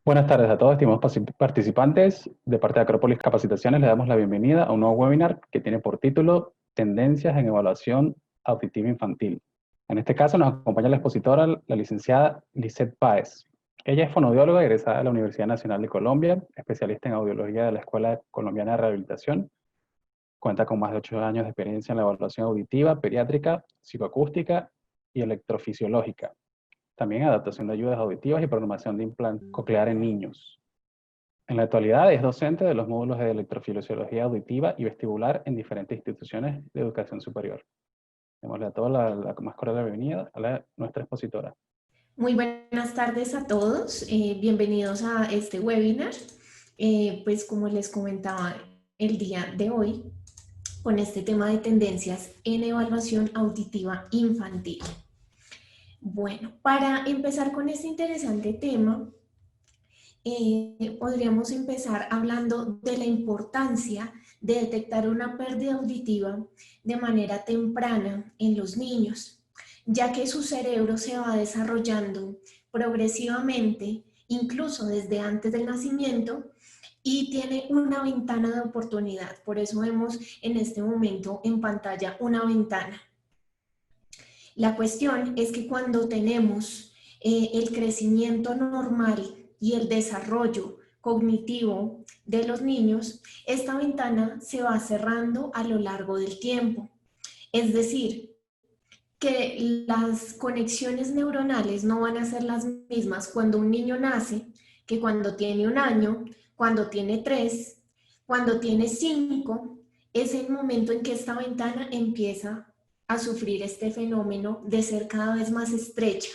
Buenas tardes a todos, estimados participantes. De parte de Acrópolis Capacitaciones, les damos la bienvenida a un nuevo webinar que tiene por título Tendencias en Evaluación Auditiva Infantil. En este caso nos acompaña la expositora, la licenciada Lisette Páez. Ella es fonoaudióloga egresada de la Universidad Nacional de Colombia, especialista en audiología de la Escuela Colombiana de Rehabilitación. Cuenta con más de 8 años de experiencia en la evaluación auditiva, pediátrica, psicoacústica y electrofisiológica. También adaptación de ayudas auditivas y programación de implante coclear en niños. En la actualidad es docente de los módulos de electrofisiología auditiva y vestibular en diferentes instituciones de educación superior. Démosle a todos la más cordial bienvenida a nuestra expositora. Muy buenas tardes a todos, bienvenidos a este webinar. Pues como les comentaba el día de hoy, con este tema de tendencias en evaluación auditiva infantil. Bueno, para empezar con este interesante tema, podríamos empezar hablando de la importancia de detectar una pérdida auditiva de manera temprana en los niños, ya que su cerebro se va desarrollando progresivamente, incluso desde antes del nacimiento, y tiene una ventana de oportunidad. Por eso vemos en este momento en pantalla una ventana. La cuestión es que cuando tenemos el crecimiento normal y el desarrollo cognitivo de los niños, esta ventana se va cerrando a lo largo del tiempo. Es decir, que las conexiones neuronales no van a ser las mismas cuando un niño nace que cuando tiene 1 año, cuando tiene 3, cuando tiene 5. Es el momento en que esta ventana empieza a sufrir este fenómeno de ser cada vez más estrecha.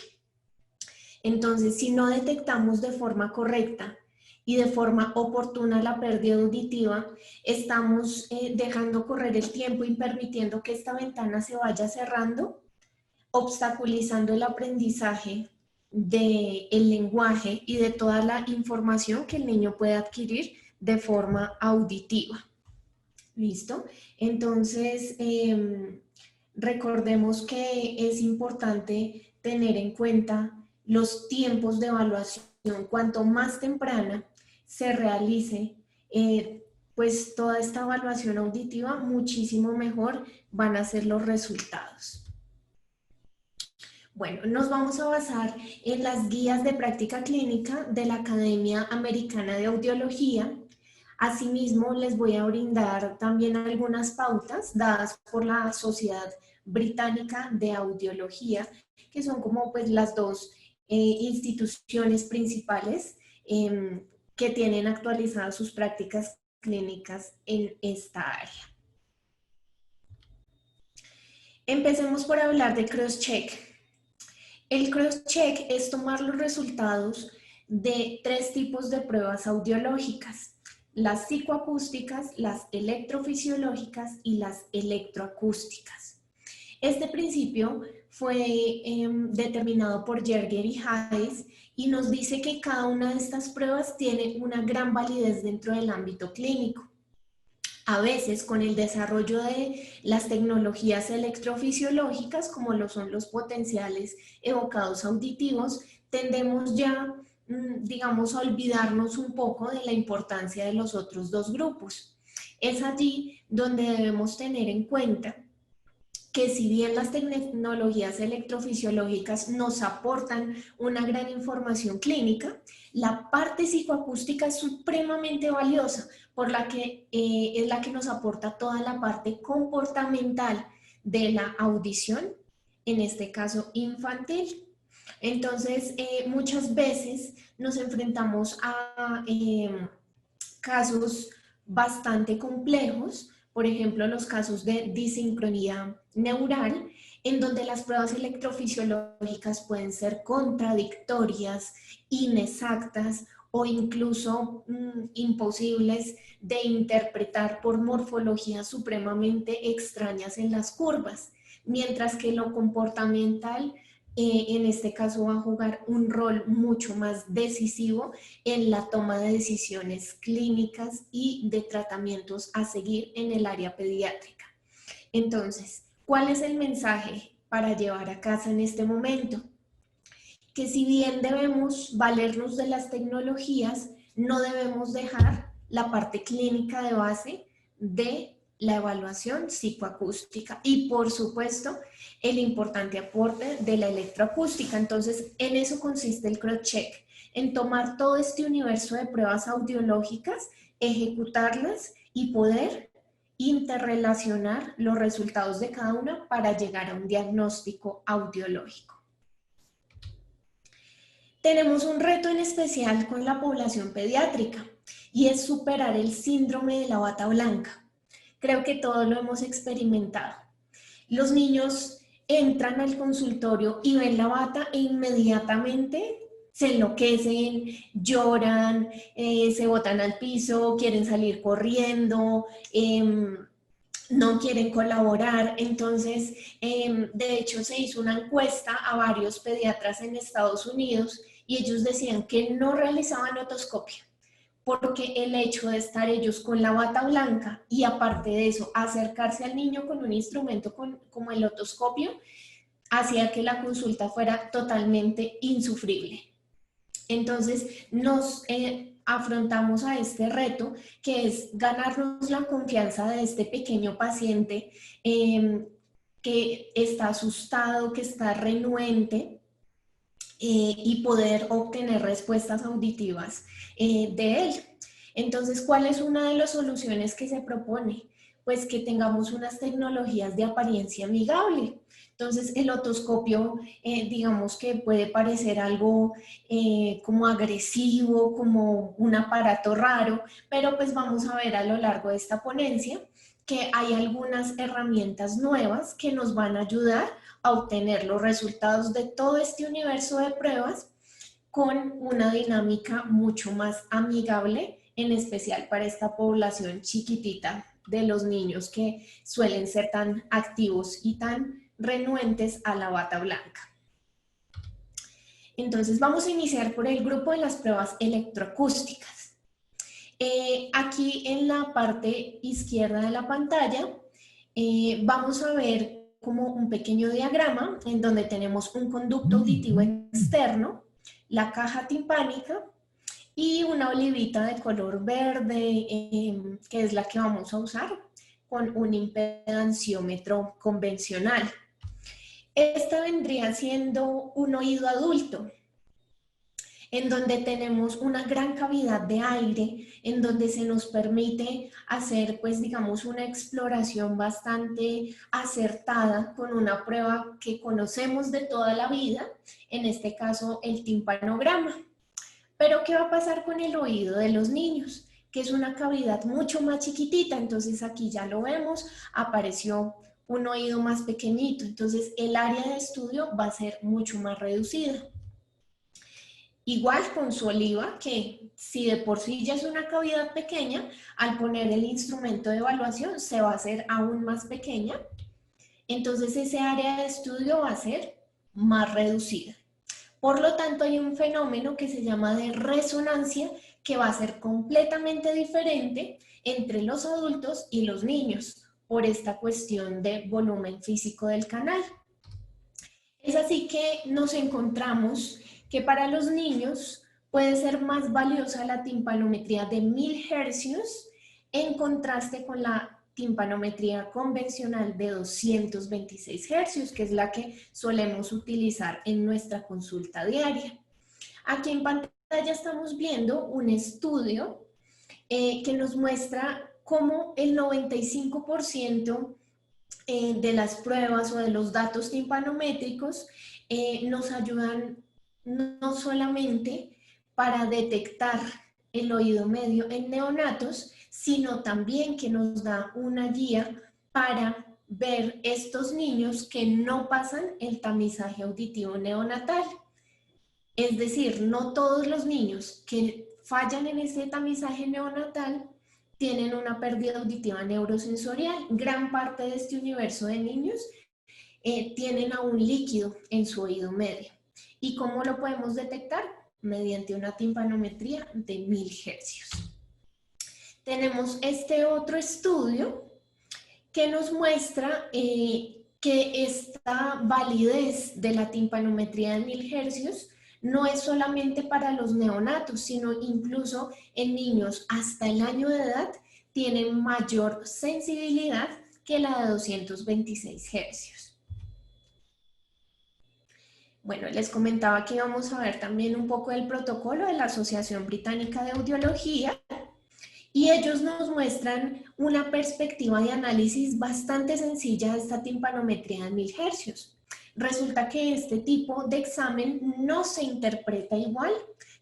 Entonces, si no detectamos de forma correcta y de forma oportuna la pérdida auditiva, estamos dejando correr el tiempo y permitiendo que esta ventana se vaya cerrando, obstaculizando el aprendizaje del lenguaje y de toda la información que el niño puede adquirir de forma auditiva. ¿Listo? Entonces, recordemos que es importante tener en cuenta los tiempos de evaluación. Cuanto más temprana se realice pues toda esta evaluación auditiva, muchísimo mejor van a ser los resultados. Bueno, nos vamos a basar en las guías de práctica clínica de la Academia Americana de Audiología. Asimismo, les voy a brindar también algunas pautas dadas por la Sociedad Británica de Audiología, que son como pues las dos instituciones principales que tienen actualizadas sus prácticas clínicas en esta área. Empecemos por hablar de cross-check. El cross-check es tomar los resultados de 3 tipos de pruebas audiológicas: las psicoacústicas, las electrofisiológicas y las electroacústicas. Este principio fue determinado por Yerger y Hayes y nos dice que cada una de estas pruebas tiene una gran validez dentro del ámbito clínico. A veces, con el desarrollo de las tecnologías electrofisiológicas, como lo son los potenciales evocados auditivos, tendemos ya, digamos, a olvidarnos un poco de la importancia de los otros 2 grupos. Es allí donde debemos tener en cuenta que si bien las tecnologías electrofisiológicas nos aportan una gran información clínica, la parte psicoacústica es supremamente valiosa, por la que es la que nos aporta toda la parte comportamental de la audición, en este caso infantil. Entonces, muchas veces nos enfrentamos a casos bastante complejos, por ejemplo, los casos de disincronía neural, en donde las pruebas electrofisiológicas pueden ser contradictorias, inexactas o incluso imposibles de interpretar por morfologías supremamente extrañas en las curvas, mientras que lo comportamental en este caso va a jugar un rol mucho más decisivo en la toma de decisiones clínicas y de tratamientos a seguir en el área pediátrica. Entonces, ¿cuál es el mensaje para llevar a casa en este momento? que si bien debemos valernos de las tecnologías, no debemos dejar la parte clínica de base de la evaluación psicoacústica y, por supuesto, el importante aporte de la electroacústica. Entonces, en eso consiste el CrossCheck, en tomar todo este universo de pruebas audiológicas, ejecutarlas y poder interrelacionar los resultados de cada una para llegar a un diagnóstico audiológico. Tenemos un reto en especial con la población pediátrica y es superar el síndrome de la bata blanca. Creo que todos lo hemos experimentado. Los niños entran al consultorio y ven la bata e inmediatamente se enloquecen, lloran, se botan al piso, quieren salir corriendo, no quieren colaborar. Entonces, de hecho, se hizo una encuesta a varios pediatras en Estados Unidos y ellos decían que no realizaban otoscopia porque el hecho de estar ellos con la bata blanca y aparte de eso acercarse al niño con un instrumento como el otoscopio hacía que la consulta fuera totalmente insufrible. Entonces nos afrontamos a este reto que es ganarnos la confianza de este pequeño paciente que está asustado, que está renuente, y poder obtener respuestas auditivas de él. Entonces, ¿cuál es una de las soluciones que se propone? Pues que tengamos unas tecnologías de apariencia amigable. Entonces, el otoscopio, digamos que puede parecer algo como agresivo, como un aparato raro, pero pues vamos a ver a lo largo de esta ponencia que hay algunas herramientas nuevas que nos van a ayudar a obtener los resultados de todo este universo de pruebas con una dinámica mucho más amigable, en especial para esta población chiquitita de los niños que suelen ser tan activos y tan renuentes a la bata blanca. Entonces vamos a iniciar por el grupo de las pruebas electroacústicas. Aquí en la parte izquierda de la pantalla vamos a ver como un pequeño diagrama en donde tenemos un conducto auditivo externo, la caja timpánica y una olivita de color verde, que es la que vamos a usar con un impedanciómetro convencional. Esta vendría siendo un oído adulto, en donde tenemos una gran cavidad de aire, en donde se nos permite hacer, pues digamos, una exploración bastante acertada con una prueba que conocemos de toda la vida, en este caso el timpanograma. Pero ¿qué va a pasar con el oído de los niños? Que es una cavidad mucho más chiquitita, entonces aquí ya lo vemos, apareció un oído más pequeñito, entonces el área de estudio va a ser mucho más reducida. Igual con su oliva, que si de por sí ya es una cavidad pequeña, al poner el instrumento de evaluación se va a hacer aún más pequeña. Entonces ese área de estudio va a ser más reducida. Por lo tanto, hay un fenómeno que se llama de resonancia que va a ser completamente diferente entre los adultos y los niños por esta cuestión de volumen físico del canal. Es así que nos encontramos que para los niños puede ser más valiosa la timpanometría de 1000 hercios en contraste con la timpanometría convencional de 226 hercios, que es la que solemos utilizar en nuestra consulta diaria. Aquí en pantalla estamos viendo un estudio que nos muestra cómo el 95% de las pruebas o de los datos timpanométricos nos ayudan no solamente para detectar el oído medio en neonatos, sino también que nos da una guía para ver estos niños que no pasan el tamizaje auditivo neonatal. Es decir, no todos los niños que fallan en ese tamizaje neonatal tienen una pérdida auditiva neurosensorial. Gran parte de este universo de niños tienen aún líquido en su oído medio. ¿Y cómo lo podemos detectar? Mediante una timpanometría de 1000 hercios. Tenemos este otro estudio que nos muestra que esta validez de la timpanometría de 1000 hercios no es solamente para los neonatos, sino incluso en niños hasta el año de edad tienen mayor sensibilidad que la de 226 hercios. Bueno, les comentaba que íbamos a ver también un poco del protocolo de la Asociación Británica de Audiología, y ellos nos muestran una perspectiva de análisis bastante sencilla de esta timpanometría de 1000 hercios. Resulta que este tipo de examen no se interpreta igual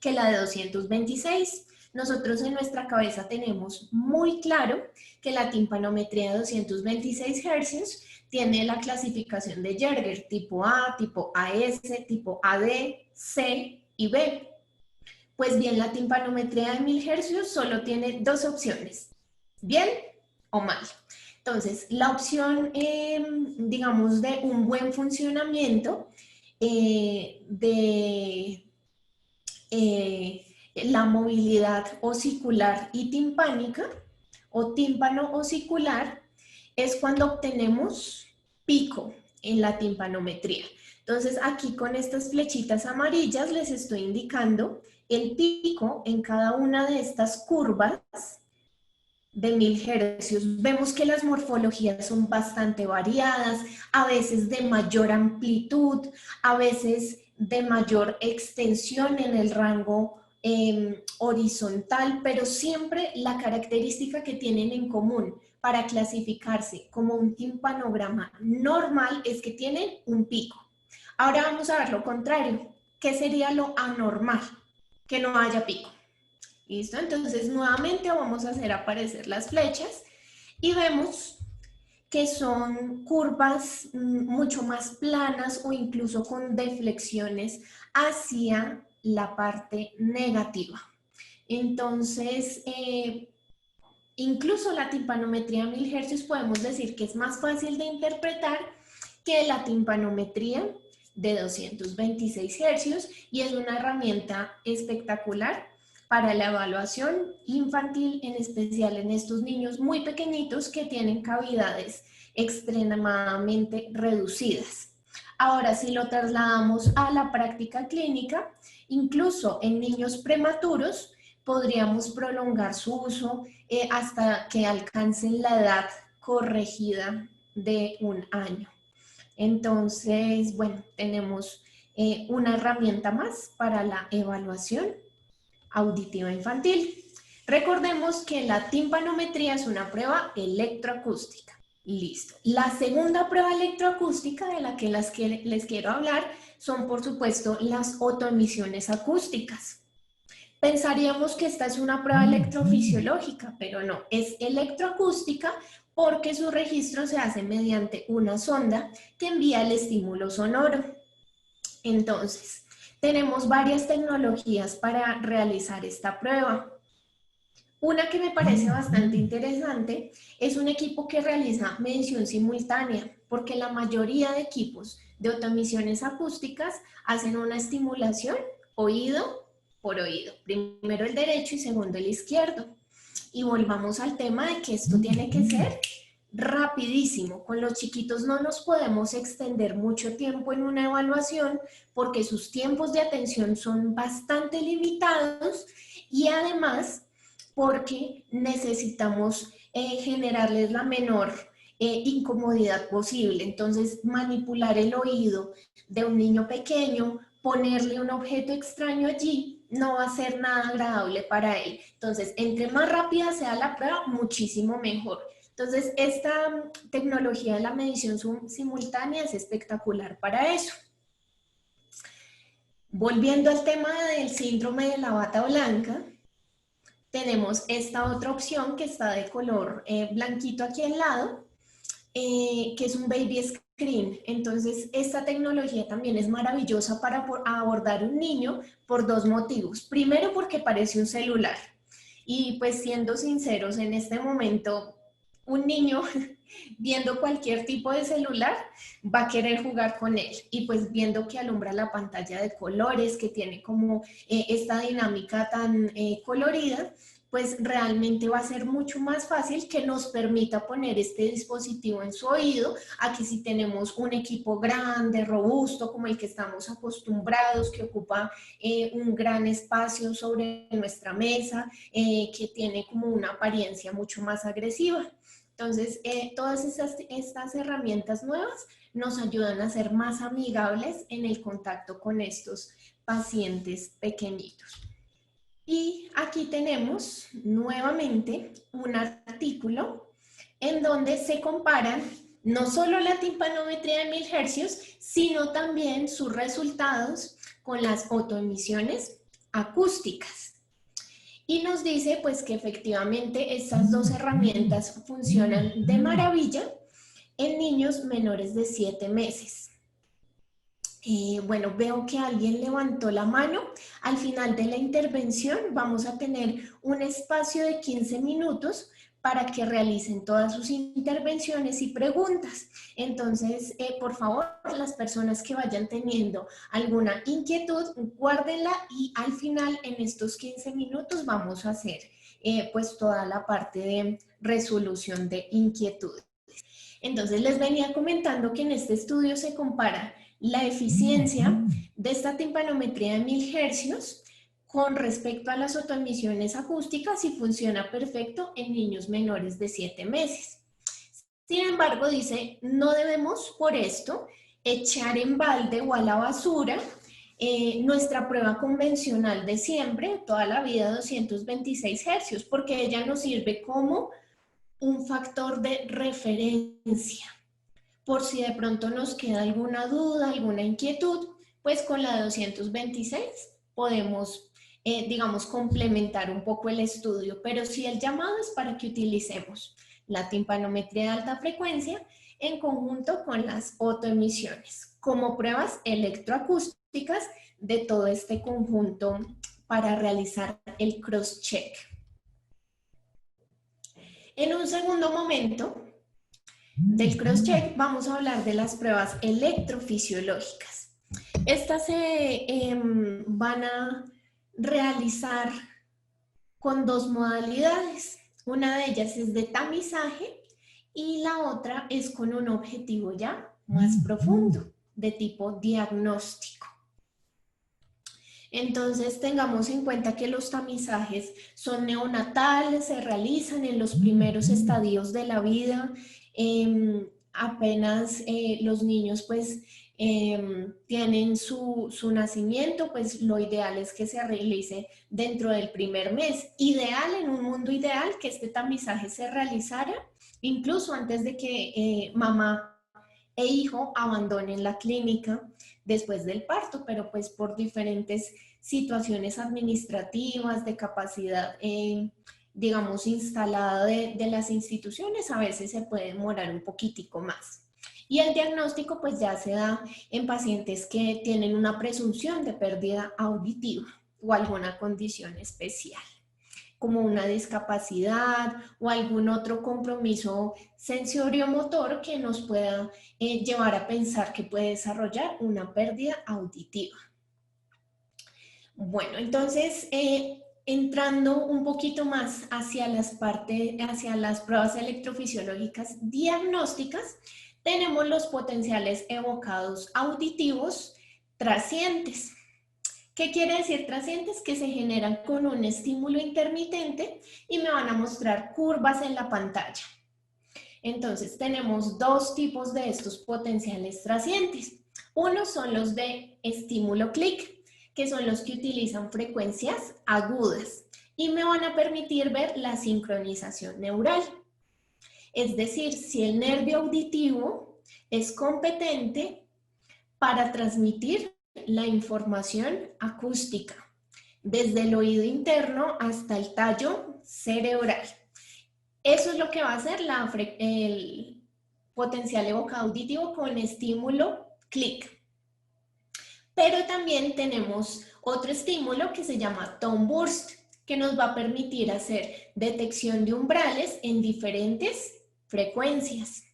que la de 226. Nosotros en nuestra cabeza tenemos muy claro que la timpanometría de 226 hercios tiene la clasificación de Yerger, tipo A, tipo AS, tipo AD, C y B. Pues bien, la timpanometría de 1000 hercios solo tiene dos opciones, bien o mal. Entonces, la opción, digamos, de un buen funcionamiento de la movilidad osicular y timpánica o tímpano osicular es cuando obtenemos pico en la timpanometría. Entonces, aquí con estas flechitas amarillas les estoy indicando el pico en cada una de estas curvas de 1000 hercios. Vemos que las morfologías son bastante variadas, a veces de mayor amplitud, a veces de mayor extensión en el rango horizontal, pero siempre la característica que tienen en común para clasificarse como un timpanograma normal es que tienen un pico. Ahora vamos a ver lo contrario. ¿Qué sería lo anormal? Que no haya pico. ¿Listo? Entonces nuevamente vamos a hacer aparecer las flechas y vemos que son curvas mucho más planas o incluso con deflexiones hacia la parte negativa. Entonces, incluso la timpanometría a 1000 hercios podemos decir que es más fácil de interpretar que la timpanometría de 226 hercios y es una herramienta espectacular para la evaluación infantil, en especial en estos niños muy pequeñitos que tienen cavidades extremadamente reducidas. Ahora, si lo trasladamos a la práctica clínica, incluso en niños prematuros, podríamos prolongar su uso hasta que alcancen la edad corregida de 1 año. Entonces, bueno, tenemos una herramienta más para la evaluación auditiva infantil. Recordemos que la timpanometría es una prueba electroacústica. Listo. La segunda prueba electroacústica de la que les quiero hablar son, por supuesto, las otoemisiones acústicas. Pensaríamos que esta es una prueba electrofisiológica, pero no, es electroacústica porque su registro se hace mediante una sonda que envía el estímulo sonoro. Entonces, tenemos varias tecnologías para realizar esta prueba. Una que me parece bastante interesante es un equipo que realiza medición simultánea, porque la mayoría de equipos de otoemisiones acústicas hacen una estimulación oído por oído. Primero el derecho y segundo el izquierdo. Y volvamos al tema de que esto tiene que ser rapidísimo. Con los chiquitos no nos podemos extender mucho tiempo en una evaluación porque sus tiempos de atención son bastante limitados y además porque necesitamos generarles la menor incomodidad posible. Entonces, manipular el oído de un niño pequeño, ponerle un objeto extraño allí, no va a ser nada agradable para él. Entonces, entre más rápida sea la prueba, muchísimo mejor. Entonces, esta tecnología de la medición simultánea es espectacular para eso. Volviendo al tema del síndrome de la bata blanca, tenemos esta otra opción que está de color blanquito aquí al lado, que es un baby screen. Entonces, esta tecnología también es maravillosa para abordar un niño por dos motivos. Primero, porque parece un celular. Y pues siendo sinceros, en este momento, un niño viendo cualquier tipo de celular va a querer jugar con él. Y pues viendo que alumbra la pantalla de colores, que tiene como esta dinámica tan colorida, pues realmente va a ser mucho más fácil que nos permita poner este dispositivo en su oído, a que si tenemos un equipo grande, robusto, como el que estamos acostumbrados, que ocupa un gran espacio sobre nuestra mesa, que tiene como una apariencia mucho más agresiva. Entonces, todas estas herramientas nuevas nos ayudan a ser más amigables en el contacto con estos pacientes pequeñitos. Y aquí tenemos nuevamente un artículo en donde se comparan no solo la timpanometría de 1000 hercios, sino también sus resultados con las fotoemisiones acústicas. Y nos dice pues que efectivamente estas dos herramientas funcionan de maravilla en niños menores de 7 meses. Bueno, veo que alguien levantó la mano. Al final de la intervención vamos a tener un espacio de 15 minutos para que realicen todas sus intervenciones y preguntas. Entonces, por favor, las personas que vayan teniendo alguna inquietud, guárdenla y al final, en estos 15 minutos, vamos a hacer pues toda la parte de resolución de inquietudes. Entonces, les venía comentando que en este estudio se compara la eficiencia de esta timpanometría de 1000 hercios con respecto a las fotoemisiones acústicas y funciona perfecto en niños menores de 7 meses. Sin embargo, dice, no debemos por esto echar en balde o a la basura nuestra prueba convencional de siempre, toda la vida 226 hercios, porque ella nos sirve como un factor de referencia. Por si de pronto nos queda alguna duda, alguna inquietud, pues con la 226 podemos, digamos, complementar un poco el estudio, pero sí el llamado es para que utilicemos la timpanometría de alta frecuencia en conjunto con las fotoemisiones como pruebas electroacústicas de todo este conjunto para realizar el cross-check. En un segundo momento del cross-check vamos a hablar de las pruebas electrofisiológicas. Estas se van a realizar con dos modalidades. Una de ellas es de tamizaje y la otra es con un objetivo ya más profundo, de tipo diagnóstico. Entonces tengamos en cuenta que los tamizajes son neonatales, se realizan en los primeros estadios de la vida, apenas los niños pues tienen su nacimiento, pues lo ideal es que se realice dentro del primer mes. Ideal, en un mundo ideal, que este tamizaje se realizara incluso antes de que mamá e hijo abandonen la clínica después del parto, pero pues por diferentes situaciones administrativas, de capacidad, digamos, instalada de las instituciones, a veces se puede demorar un poquitico más. Y el diagnóstico pues ya se da en pacientes que tienen una presunción de pérdida auditiva o alguna condición especial, como una discapacidad o algún otro compromiso sensoriomotor que nos pueda llevar a pensar que puede desarrollar una pérdida auditiva. Bueno, entonces, entrando un poquito más hacia las pruebas electrofisiológicas diagnósticas, tenemos los potenciales evocados auditivos trascientes. ¿Qué quiere decir trascientes? Que se generan con un estímulo intermitente y me van a mostrar curvas en la pantalla. Entonces, tenemos dos tipos de estos potenciales trascientes. Uno son los de estímulo clic, que son los que utilizan frecuencias agudas y me van a permitir ver la sincronización neural. Es decir, si el nervio auditivo es competente para transmitir la información acústica desde el oído interno hasta el tallo cerebral. Eso es lo que va a hacer el potencial evocado auditivo con estímulo clic. Pero también tenemos otro estímulo que se llama tone burst, que nos va a permitir hacer detección de umbrales en diferentes frecuencias.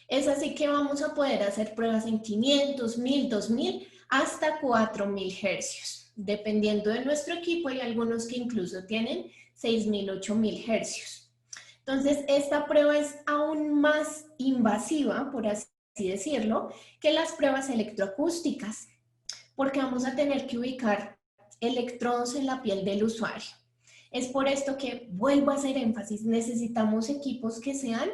Es así que vamos a poder hacer pruebas en 500, 1000, 2000, hasta 4000 hercios. Dependiendo de nuestro equipo, hay algunos que incluso tienen 6.000, 8.000 hercios. Entonces, esta prueba es aún más invasiva, por así decirlo, que las pruebas electroacústicas, porque vamos a tener que ubicar electrodos en la piel del usuario. Es por esto que vuelvo a hacer énfasis, necesitamos equipos que sean,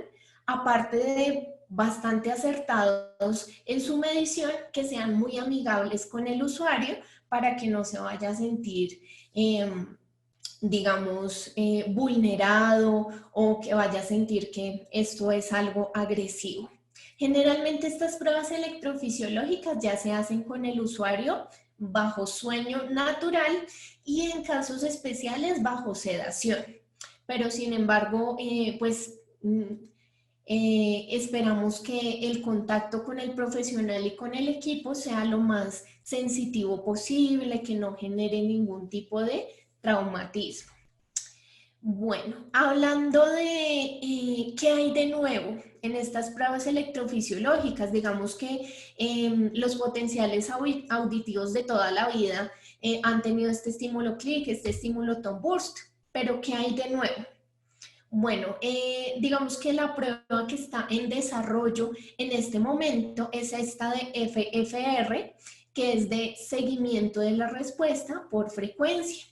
aparte de bastante acertados en su medición, que sean muy amigables con el usuario para que no se vaya a sentir, digamos, vulnerado o que vaya a sentir que esto es algo agresivo. Generalmente estas pruebas electrofisiológicas ya se hacen con el usuario bajo sueño natural y en casos especiales bajo sedación. Pero sin embargo, esperamos que el contacto con el profesional y con el equipo sea lo más sensitivo posible, que no genere ningún tipo de traumatismo. Bueno, hablando de qué hay de nuevo en estas pruebas electrofisiológicas, digamos que los potenciales auditivos de toda la vida han tenido este estímulo clic, este estímulo tone burst, pero ¿qué hay de nuevo? Bueno, digamos que la prueba que está en desarrollo en este momento es esta de FFR, que es de seguimiento de la respuesta por frecuencia.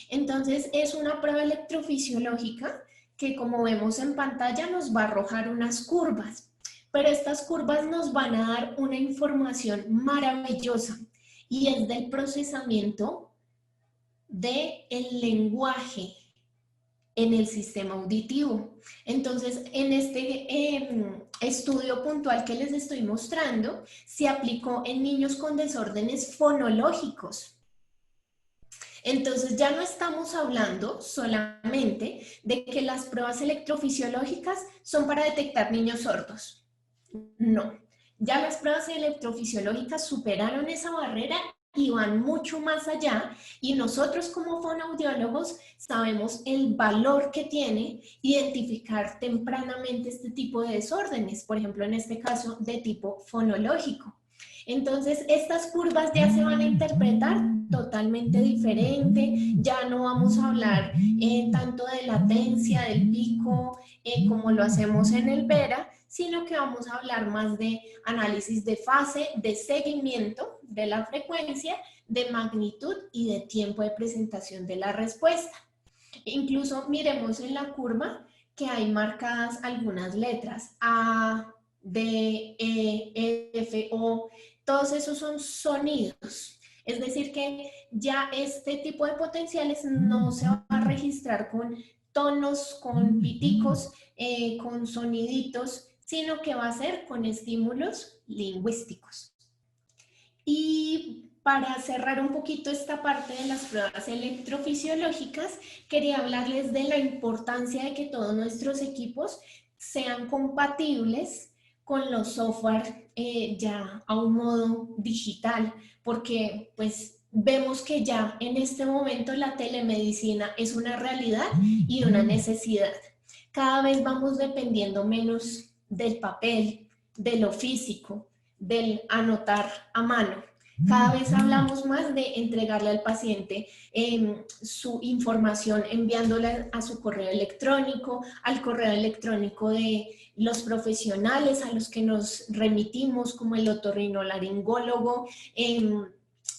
Entonces, es una prueba electrofisiológica que, como vemos en pantalla, nos va a arrojar unas curvas, pero estas curvas nos van a dar una información maravillosa y es del procesamiento del lenguaje en el sistema auditivo. Entonces, en este estudio puntual que les estoy mostrando, se aplicó en niños con desórdenes fonológicos. Entonces, ya no estamos hablando solamente de que las pruebas electrofisiológicas son para detectar niños sordos. No, ya las pruebas electrofisiológicas superaron esa barrera y van mucho más allá, y nosotros como fonoaudiólogos sabemos el valor que tiene identificar tempranamente este tipo de desórdenes, por ejemplo en este caso de tipo fonológico. Entonces estas curvas ya se van a interpretar totalmente diferente, ya no vamos a hablar tanto de latencia, del pico, como lo hacemos en el VERA, sino que vamos a hablar más de análisis de fase, de seguimiento de la frecuencia, de magnitud y de tiempo de presentación de la respuesta. Incluso miremos en la curva que hay marcadas algunas letras, A, D, E, F, O, todos esos son sonidos. Es decir que ya este tipo de potenciales no se va a registrar con tonos, con piticos, con soniditos, sino que va a ser con estímulos lingüísticos. Y para cerrar un poquito esta parte de las pruebas electrofisiológicas, quería hablarles de la importancia de que todos nuestros equipos sean compatibles con los software ya a un modo digital, porque pues vemos que ya en este momento la telemedicina es una realidad y una necesidad. Cada vez vamos dependiendo menos del papel, de lo físico, del anotar a mano. Cada vez hablamos más de entregarle al paciente su información enviándola a su correo electrónico, al correo electrónico de los profesionales a los que nos remitimos, como el otorrinolaringólogo.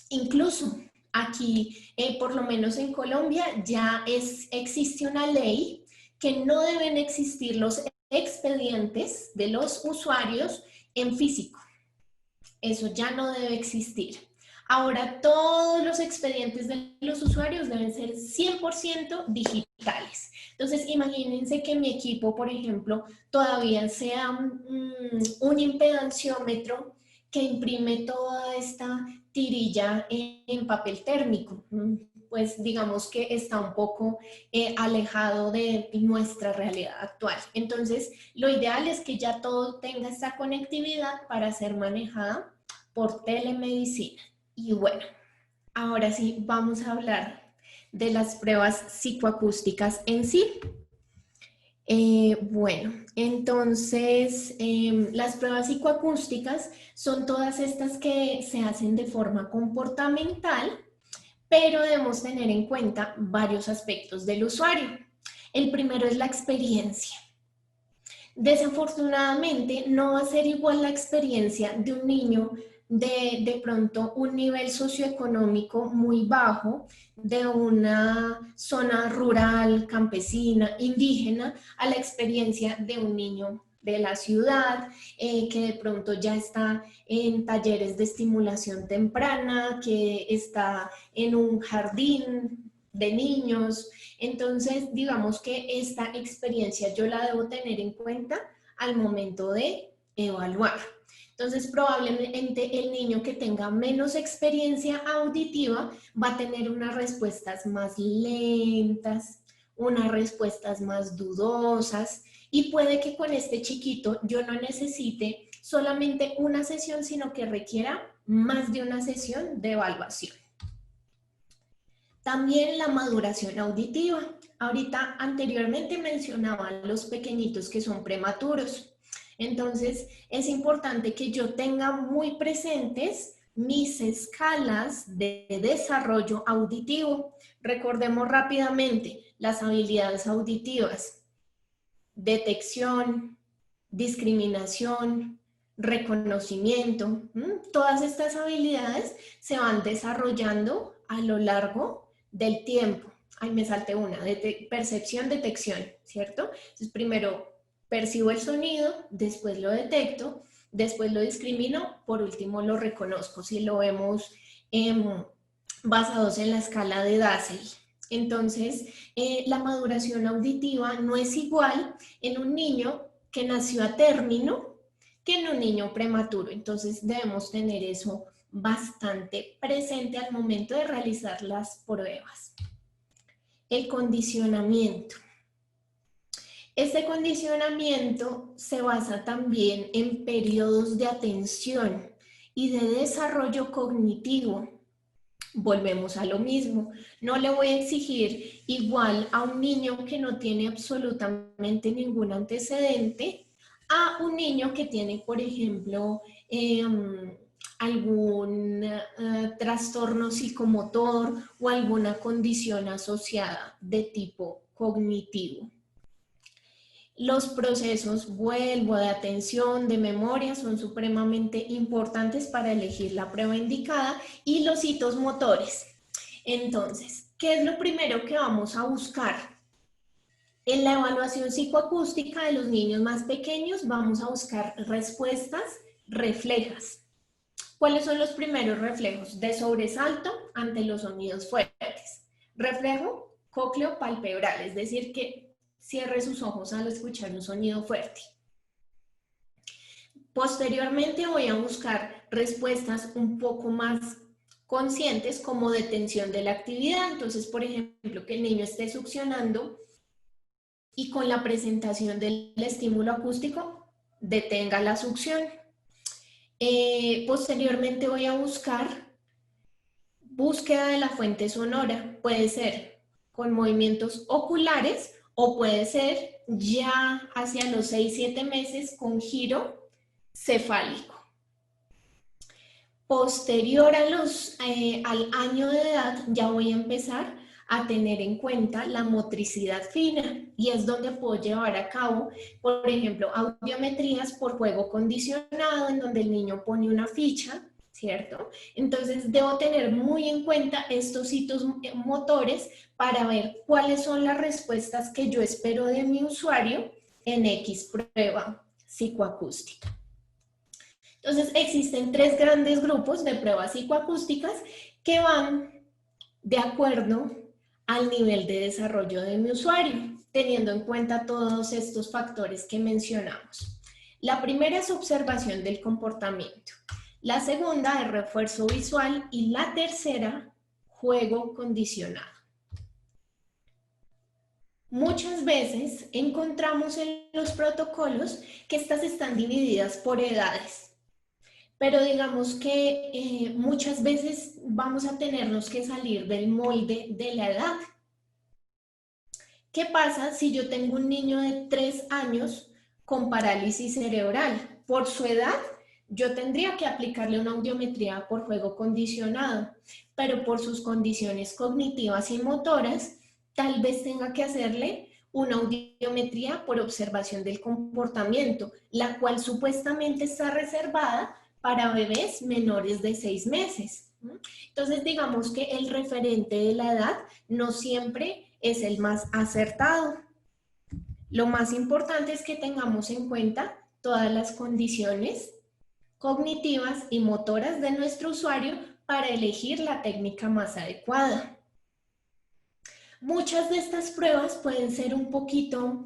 Incluso aquí, por lo menos en Colombia, ya existe una ley que no deben existir los expedientes de los usuarios en físico. Eso ya no debe existir. Ahora todos los expedientes de los usuarios deben ser 100% digitales. Entonces imagínense que mi equipo, por ejemplo, todavía sea un impedanciómetro que imprime toda esta tirilla en papel térmico. Pues digamos que está un poco alejado de nuestra realidad actual. Entonces, lo ideal es que ya todo tenga esta conectividad para ser manejada por telemedicina. Y bueno, ahora sí vamos a hablar de las pruebas psicoacústicas en sí. Bueno, entonces las pruebas psicoacústicas son todas estas que se hacen de forma comportamental pero debemos tener en cuenta varios aspectos del usuario. El primero es la experiencia. Desafortunadamente, no va a ser igual la experiencia de un niño de pronto un nivel socioeconómico muy bajo, de una zona rural, campesina, indígena, a la experiencia de un niño de la ciudad, que de pronto ya está en talleres de estimulación temprana, que está en un jardín de niños. Entonces, digamos que esta experiencia yo la debo tener en cuenta al momento de evaluar. Entonces, probablemente el niño que tenga menos experiencia auditiva va a tener unas respuestas más lentas, unas respuestas más dudosas, y puede que con este chiquito yo no necesite solamente una sesión, sino que requiera más de una sesión de evaluación. También la maduración auditiva. Ahorita anteriormente mencionaba los pequeñitos que son prematuros. Entonces es importante que yo tenga muy presentes mis escalas de desarrollo auditivo. Recordemos rápidamente las habilidades auditivas: detección, discriminación, reconocimiento. Todas estas habilidades se van desarrollando a lo largo del tiempo. Ay, me salté una, percepción, detección, ¿cierto? Entonces, primero percibo el sonido, después lo detecto, después lo discrimino, por último lo reconozco, si lo vemos basados en la escala de Dassel. Entonces, la maduración auditiva no es igual en un niño que nació a término que en un niño prematuro. Entonces, debemos tener eso bastante presente al momento de realizar las pruebas. El condicionamiento. Este condicionamiento se basa también en periodos de atención y de desarrollo cognitivo. Volvemos a lo mismo. No le voy a exigir igual a un niño que no tiene absolutamente ningún antecedente a un niño que tiene, por ejemplo, algún trastorno psicomotor o alguna condición asociada de tipo cognitivo. Los procesos, vuelvo, de atención, de memoria, son supremamente importantes para elegir la prueba indicada, y los hitos motores. Entonces, ¿qué es lo primero que vamos a buscar? En la evaluación psicoacústica de los niños más pequeños vamos a buscar respuestas reflejas. ¿Cuáles son los primeros reflejos? De sobresalto ante los sonidos fuertes. Reflejo cócleo-palpebral, es decir, que cierre sus ojos al escuchar un sonido fuerte. Posteriormente voy a buscar respuestas un poco más conscientes, como detención de la actividad. Entonces, por ejemplo, que el niño esté succionando y con la presentación del estímulo acústico detenga la succión. Posteriormente voy a buscar búsqueda de la fuente sonora. Puede ser con movimientos oculares o puede ser ya hacia los 6-7 meses con giro cefálico. Posterior al año de edad ya voy a empezar a tener en cuenta la motricidad fina, y es donde puedo llevar a cabo, por ejemplo, audiometrías por juego condicionado, en donde el niño pone una ficha, ¿cierto? Entonces debo tener muy en cuenta estos hitos motores para ver cuáles son las respuestas que yo espero de mi usuario en X prueba psicoacústica. Entonces existen 3 grandes grupos de pruebas psicoacústicas que van de acuerdo al nivel de desarrollo de mi usuario, teniendo en cuenta todos estos factores que mencionamos. La primera es observación del comportamiento. La segunda es refuerzo visual y la tercera, juego condicionado. Muchas veces encontramos en los protocolos que estas están divididas por edades, pero digamos que muchas veces vamos a tenernos que salir del molde de la edad. ¿Qué pasa si yo tengo un niño de 3 años con parálisis cerebral? Por su edad yo tendría que aplicarle una audiometría por juego condicionado, pero por sus condiciones cognitivas y motoras, tal vez tenga que hacerle una audiometría por observación del comportamiento, la cual supuestamente está reservada para bebés menores de 6 meses. Entonces, digamos que el referente de la edad no siempre es el más acertado. Lo más importante es que tengamos en cuenta todas las condiciones cognitivas y motoras de nuestro usuario para elegir la técnica más adecuada. Muchas de estas pruebas pueden ser un poquito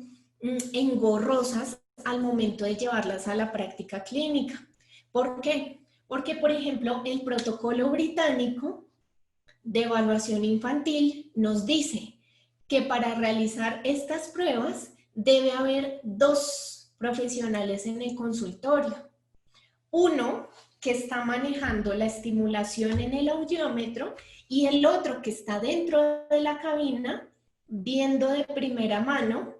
engorrosas al momento de llevarlas a la práctica clínica. ¿Por qué? Porque, por ejemplo, el protocolo británico de evaluación infantil nos dice que para realizar estas pruebas debe haber 2 profesionales en el consultorio. Uno que está manejando la estimulación en el audiómetro y el otro que está dentro de la cabina viendo de primera mano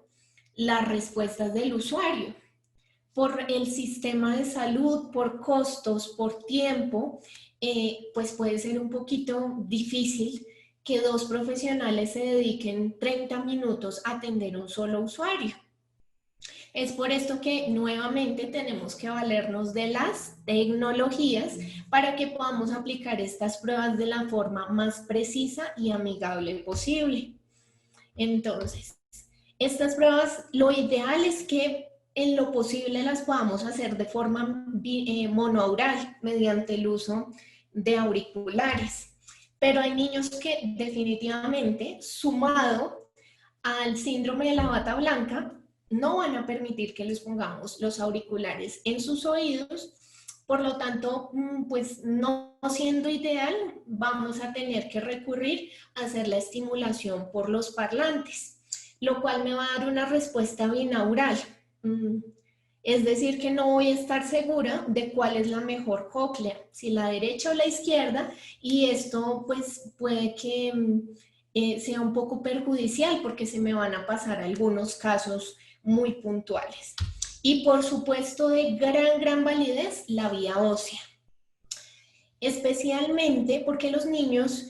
las respuestas del usuario. Por el sistema de salud, por costos, por tiempo, pues puede ser un poquito difícil que 2 profesionales se dediquen 30 minutos a atender un solo usuario. Es por esto que nuevamente tenemos que valernos de las tecnologías para que podamos aplicar estas pruebas de la forma más precisa y amigable posible. Entonces, estas pruebas, lo ideal es que en lo posible las podamos hacer de forma monoaural mediante el uso de auriculares. Pero hay niños que definitivamente, sumado al síndrome de la bata blanca, no van a permitir que les pongamos los auriculares en sus oídos. Por lo tanto, pues no siendo ideal, vamos a tener que recurrir a hacer la estimulación por los parlantes, lo cual me va a dar una respuesta binaural. Es decir, que no voy a estar segura de cuál es la mejor cóclea, si la derecha o la izquierda, y esto pues puede que sea un poco perjudicial porque se me van a pasar algunos casos muy puntuales. Y por supuesto de gran validez, la vía ósea. Especialmente porque los niños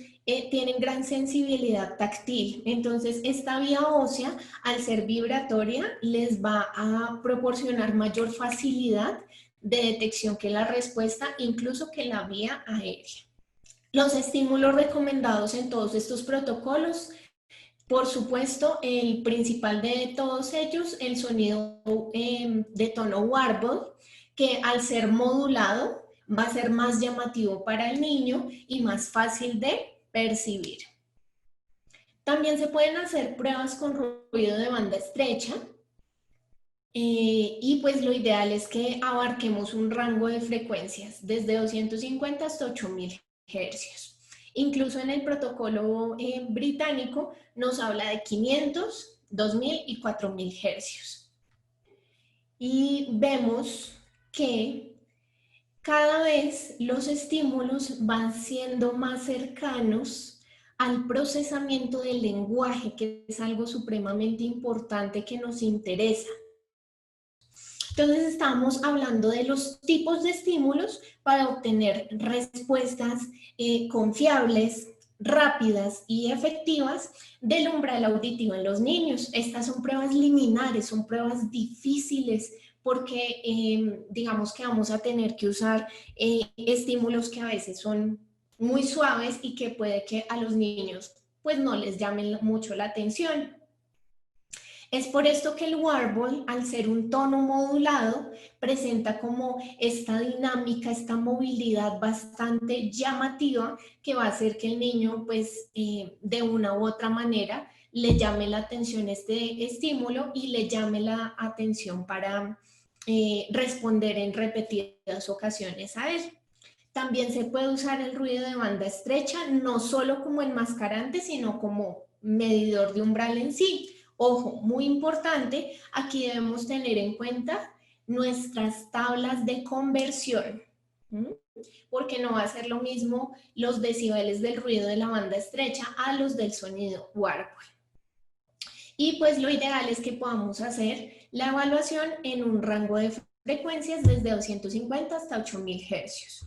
tienen gran sensibilidad táctil. Entonces, esta vía ósea, al ser vibratoria, les va a proporcionar mayor facilidad de detección que la respuesta, incluso que la vía aérea. Los estímulos recomendados en todos estos protocolos: por supuesto, el principal de todos ellos, el sonido de tono warble, que al ser modulado va a ser más llamativo para el niño y más fácil de percibir. También se pueden hacer pruebas con ruido de banda estrecha y pues lo ideal es que abarquemos un rango de frecuencias desde 250 hasta 8000 Hz. Incluso en el protocolo británico nos habla de 500, 2000 y 4000 Hz. Y vemos que cada vez los estímulos van siendo más cercanos al procesamiento del lenguaje, que es algo supremamente importante que nos interesa. Entonces estamos hablando de los tipos de estímulos para obtener respuestas confiables, rápidas y efectivas del umbral auditivo en los niños. Estas son pruebas liminares, son pruebas difíciles porque digamos que vamos a tener que usar estímulos que a veces son muy suaves y que puede que a los niños pues no les llamen mucho la atención. Es por esto que el warble, al ser un tono modulado, presenta como esta dinámica, esta movilidad bastante llamativa que va a hacer que el niño, pues, de una u otra manera, le llame la atención este estímulo y le llame la atención para responder en repetidas ocasiones a él. También se puede usar el ruido de banda estrecha, no solo como enmascarante, sino como medidor de umbral en sí. Ojo, muy importante, aquí debemos tener en cuenta nuestras tablas de conversión, porque no va a ser lo mismo los decibeles del ruido de la banda estrecha a los del sonido warble. Y pues lo ideal es que podamos hacer la evaluación en un rango de frecuencias desde 250 hasta 8000 hercios.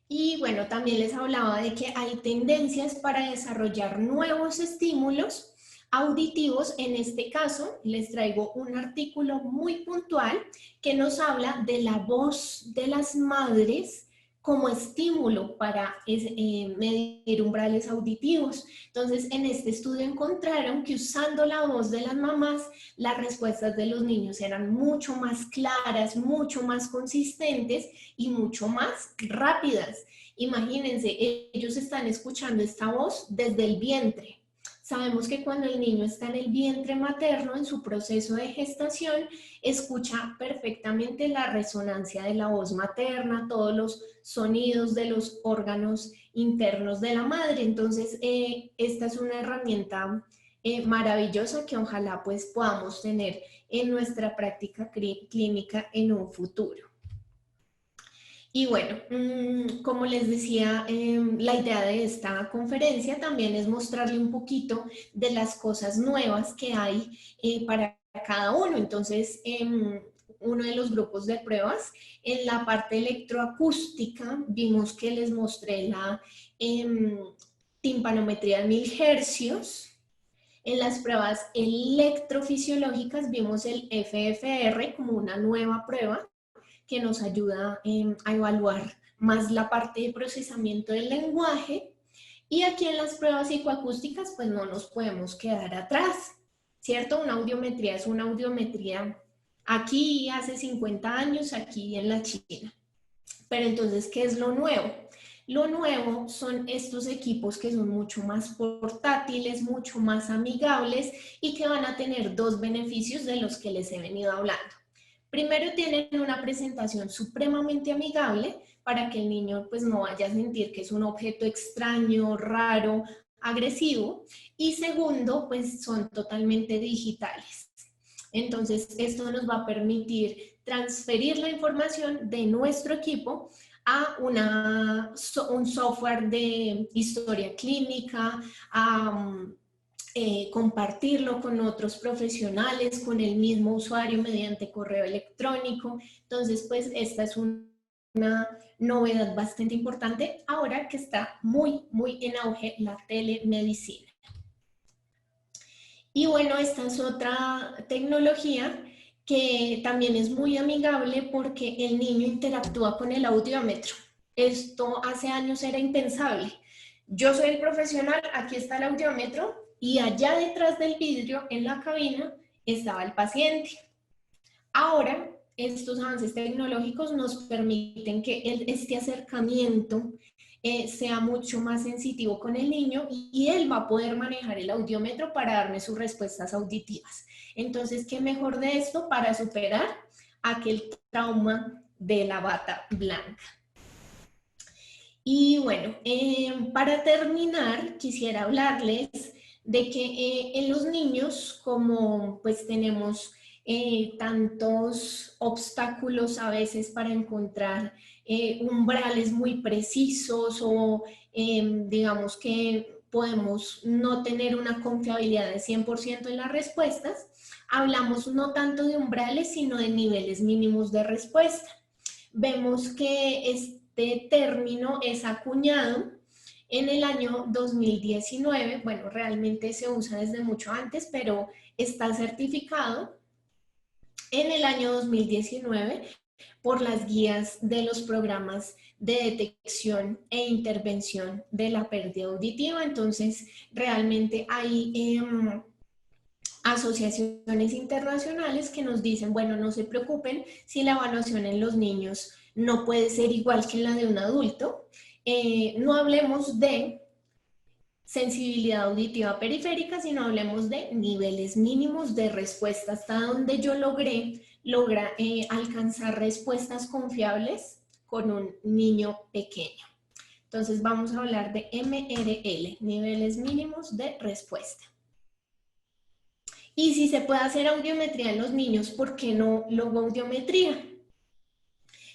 Y bueno, también les hablaba de que hay tendencias para desarrollar nuevos estímulos auditivos. En este caso, les traigo un artículo muy puntual que nos habla de la voz de las madres como estímulo para medir umbrales auditivos. Entonces, en este estudio encontraron que usando la voz de las mamás, las respuestas de los niños eran mucho más claras, mucho más consistentes y mucho más rápidas. Imagínense, ellos están escuchando esta voz desde el vientre. Sabemos que cuando el niño está en el vientre materno, en su proceso de gestación, escucha perfectamente la resonancia de la voz materna, todos los sonidos de los órganos internos de la madre. Entonces, esta es una herramienta maravillosa que ojalá pues podamos tener en nuestra práctica clínica en un futuro. Y bueno, como les decía, la idea de esta conferencia también es mostrarle un poquito de las cosas nuevas que hay para cada uno. Entonces, uno de los grupos de pruebas, en la parte electroacústica, vimos que les mostré la timpanometría de 1000 hercios. En las pruebas electrofisiológicas vimos el FFR como una nueva prueba que nos ayuda a evaluar más la parte de procesamiento del lenguaje. Y aquí en las pruebas psicoacústicas, pues no nos podemos quedar atrás, ¿cierto? Una audiometría es una audiometría aquí hace 50 años, aquí en la China. Pero entonces, ¿qué es lo nuevo? Lo nuevo son estos equipos que son mucho más portátiles, mucho más amigables y que van a tener dos beneficios de los que les he venido hablando. Primero, tienen una presentación supremamente amigable para que el niño pues no vaya a sentir que es un objeto extraño, raro, agresivo. Y segundo, pues son totalmente digitales. Entonces, esto nos va a permitir transferir la información de nuestro equipo a un software de historia clínica, a compartirlo con otros profesionales, con el mismo usuario mediante correo electrónico. Entonces, pues esta es una novedad bastante importante ahora que está muy en auge la telemedicina. Y bueno, esta es otra tecnología que también es muy amigable porque el niño interactúa con el audiómetro. Esto hace años era impensable. Yo soy el profesional, aquí está el audiómetro, y allá detrás del vidrio, en la cabina, estaba el paciente. Ahora, estos avances tecnológicos nos permiten que este acercamiento sea mucho más sensitivo con el niño y él va a poder manejar el audiómetro para darme sus respuestas auditivas. Entonces, ¿qué mejor de esto para superar aquel trauma de la bata blanca? Y bueno, para terminar, quisiera hablarles de que en los niños, como pues tenemos tantos obstáculos a veces para encontrar umbrales muy precisos o digamos que podemos no tener una confiabilidad de 100% en las respuestas, hablamos no tanto de umbrales, sino de niveles mínimos de respuesta. Vemos que este término es acuñado en el año 2019, bueno, realmente se usa desde mucho antes, pero está certificado en el año 2019 por las guías de los programas de detección e intervención de la pérdida auditiva. Entonces, realmente hay asociaciones internacionales que nos dicen, bueno, no se preocupen si la evaluación en los niños no puede ser igual que la de un adulto. No hablemos de sensibilidad auditiva periférica, sino hablemos de niveles mínimos de respuesta, hasta donde yo logra alcanzar respuestas confiables con un niño pequeño. Entonces vamos a hablar de MRL, niveles mínimos de respuesta. Y si se puede hacer audiometría en los niños, ¿por qué no logoaudiometría?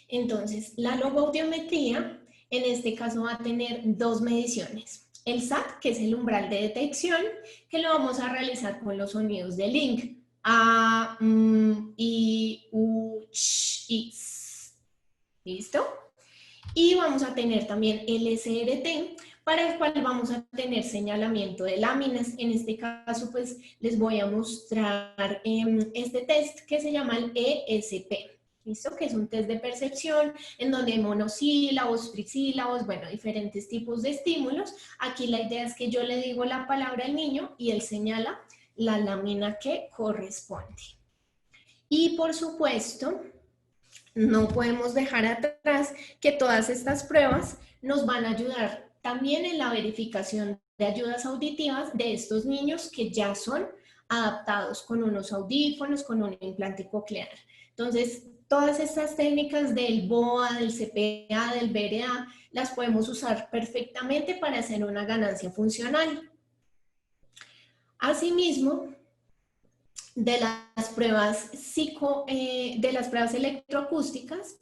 Entonces, la logoaudiometría en este caso va a tener dos mediciones. El SAT, que es el umbral de detección, que lo vamos a realizar con los sonidos de Link. A, I, U, Ch, I, S. ¿Listo? Y vamos a tener también el SRT, para el cual vamos a tener señalamiento de láminas. En este caso, pues, les voy a mostrar este test que se llama el ESP. ¿Listo? Que es un test de percepción en donde hay monosílabos, trisílabos, bueno, diferentes tipos de estímulos. Aquí la idea es que yo le digo la palabra al niño y él señala la lámina que corresponde. Y por supuesto, no podemos dejar atrás que todas estas pruebas nos van a ayudar también en la verificación de ayudas auditivas de estos niños que ya son adaptados con unos audífonos, con un implante coclear. Entonces, todas estas técnicas del BOA, del CPA, del BRA, las podemos usar perfectamente para hacer una ganancia funcional. Asimismo, de las pruebas electroacústicas,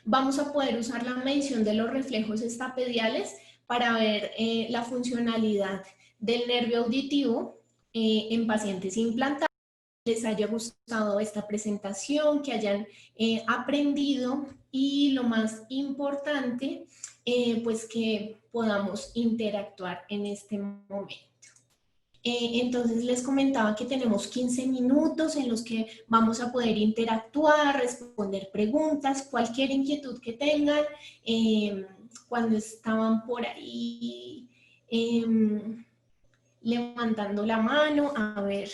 vamos a poder usar la medición de los reflejos estapediales para ver la funcionalidad del nervio auditivo en pacientes implantados. Les haya gustado esta presentación, que hayan aprendido y lo más importante, pues que podamos interactuar en este momento. Entonces les comentaba que tenemos 15 minutos en los que vamos a poder interactuar, responder preguntas, cualquier inquietud que tengan. Cuando estaban por ahí levantando la mano, a ver,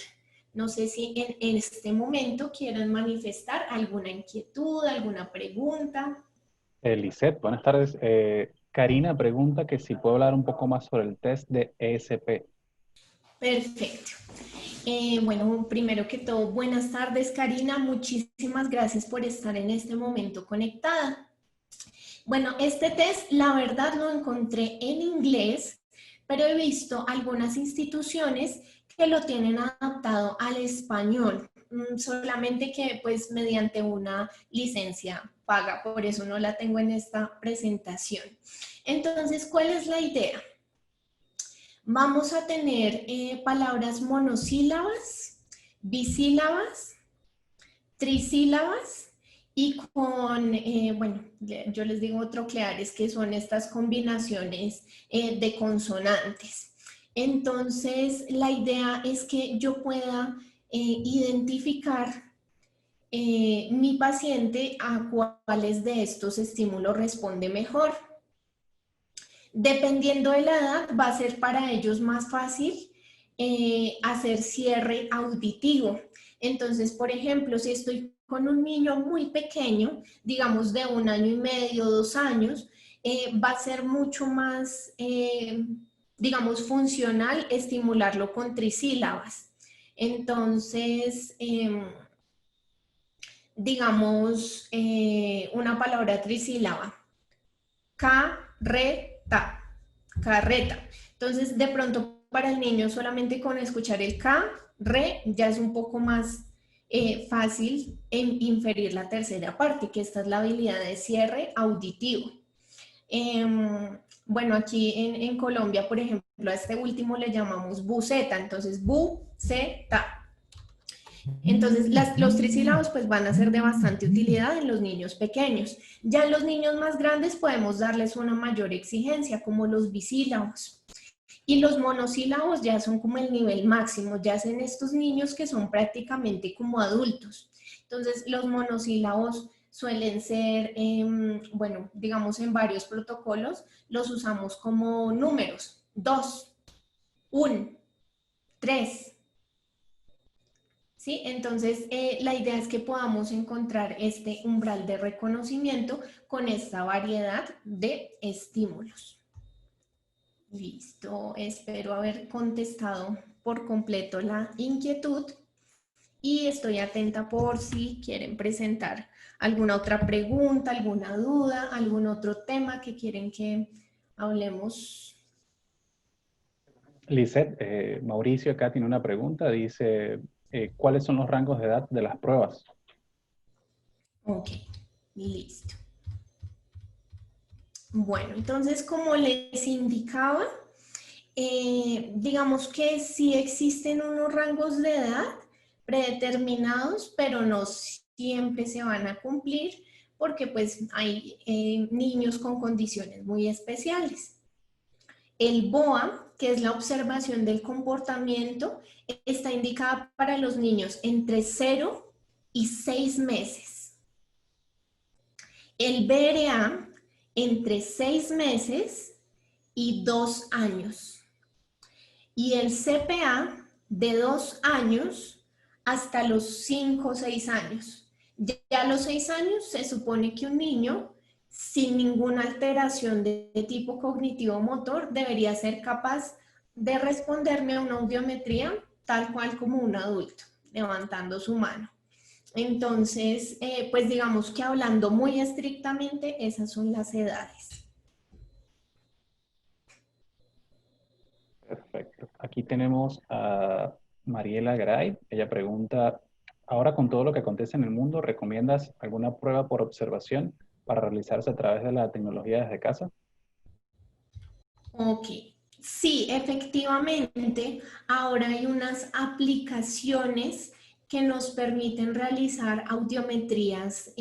no sé si en este momento quieren manifestar alguna inquietud, alguna pregunta. Lisette, buenas tardes. Karina pregunta que si puedo hablar un poco más sobre el test de ESP. Perfecto. Bueno, primero que todo, buenas tardes, Karina. Muchísimas gracias por estar en este momento conectada. Bueno, este test, la verdad, lo encontré en inglés, pero he visto algunas instituciones que lo tienen adaptado al español, solamente que pues mediante una licencia paga, por eso no la tengo en esta presentación. Entonces, ¿cuál es la idea? Vamos a tener palabras monosílabas, bisílabas, trisílabas y con, bueno, yo les digo trocleares, que son estas combinaciones de consonantes. Entonces, la idea es que yo pueda identificar mi paciente a cuáles de estos estímulos responde mejor. Dependiendo de la edad, va a ser para ellos más fácil hacer cierre auditivo. Entonces, por ejemplo, si estoy con un niño muy pequeño, digamos de 1 año y medio, 2 años, va a ser mucho más, digamos, funcional estimularlo con trisílabas. Entonces, digamos, una palabra trisílaba. Carreta, carreta. Entonces, de pronto, para el niño, solamente con escuchar el K, re, ya es un poco más fácil en inferir la tercera parte, que esta es la habilidad de cierre auditivo. Bueno, aquí en Colombia, por ejemplo, a este último le llamamos buceta, entonces buceta. Entonces, los trisílabos pues van a ser de bastante utilidad en los niños pequeños. Ya en los niños más grandes podemos darles una mayor exigencia, como los bisílabos. Y los monosílabos ya son como el nivel máximo, ya hacen estos niños que son prácticamente como adultos. Entonces, los monosílabos suelen ser, bueno, digamos en varios protocolos, los usamos como números. 2, 1, 3. ¿Sí? Entonces, la idea es que podamos encontrar este umbral de reconocimiento con esta variedad de estímulos. Listo, espero haber contestado por completo la inquietud y estoy atenta por si quieren presentar alguna otra pregunta, alguna duda, algún otro tema que quieren que hablemos. Lisette, Mauricio acá tiene una pregunta, dice, ¿cuáles son los rangos de edad de las pruebas? Ok, listo. Bueno, entonces como les indicaba, digamos que sí existen unos rangos de edad, predeterminados, pero no siempre se van a cumplir porque pues hay niños con condiciones muy especiales. El BOA, que es la observación del comportamiento, está indicada para los niños entre 0 y 6 meses. El BRA entre 6 meses y 2 años. Y el CPA de 2 años hasta los 5 o 6 años. Ya a los 6 años se supone que un niño sin ninguna alteración de tipo cognitivo-motor debería ser capaz de responderme a una audiometría tal cual como un adulto, levantando su mano. Entonces, pues digamos que hablando muy estrictamente, esas son las edades. Perfecto. Aquí tenemos a Mariela Garay. Ella pregunta, ahora con todo lo que acontece en el mundo, ¿recomiendas alguna prueba por observación para realizarse a través de la tecnología desde casa? Ok, sí, efectivamente, ahora hay unas aplicaciones que nos permiten realizar audiometrías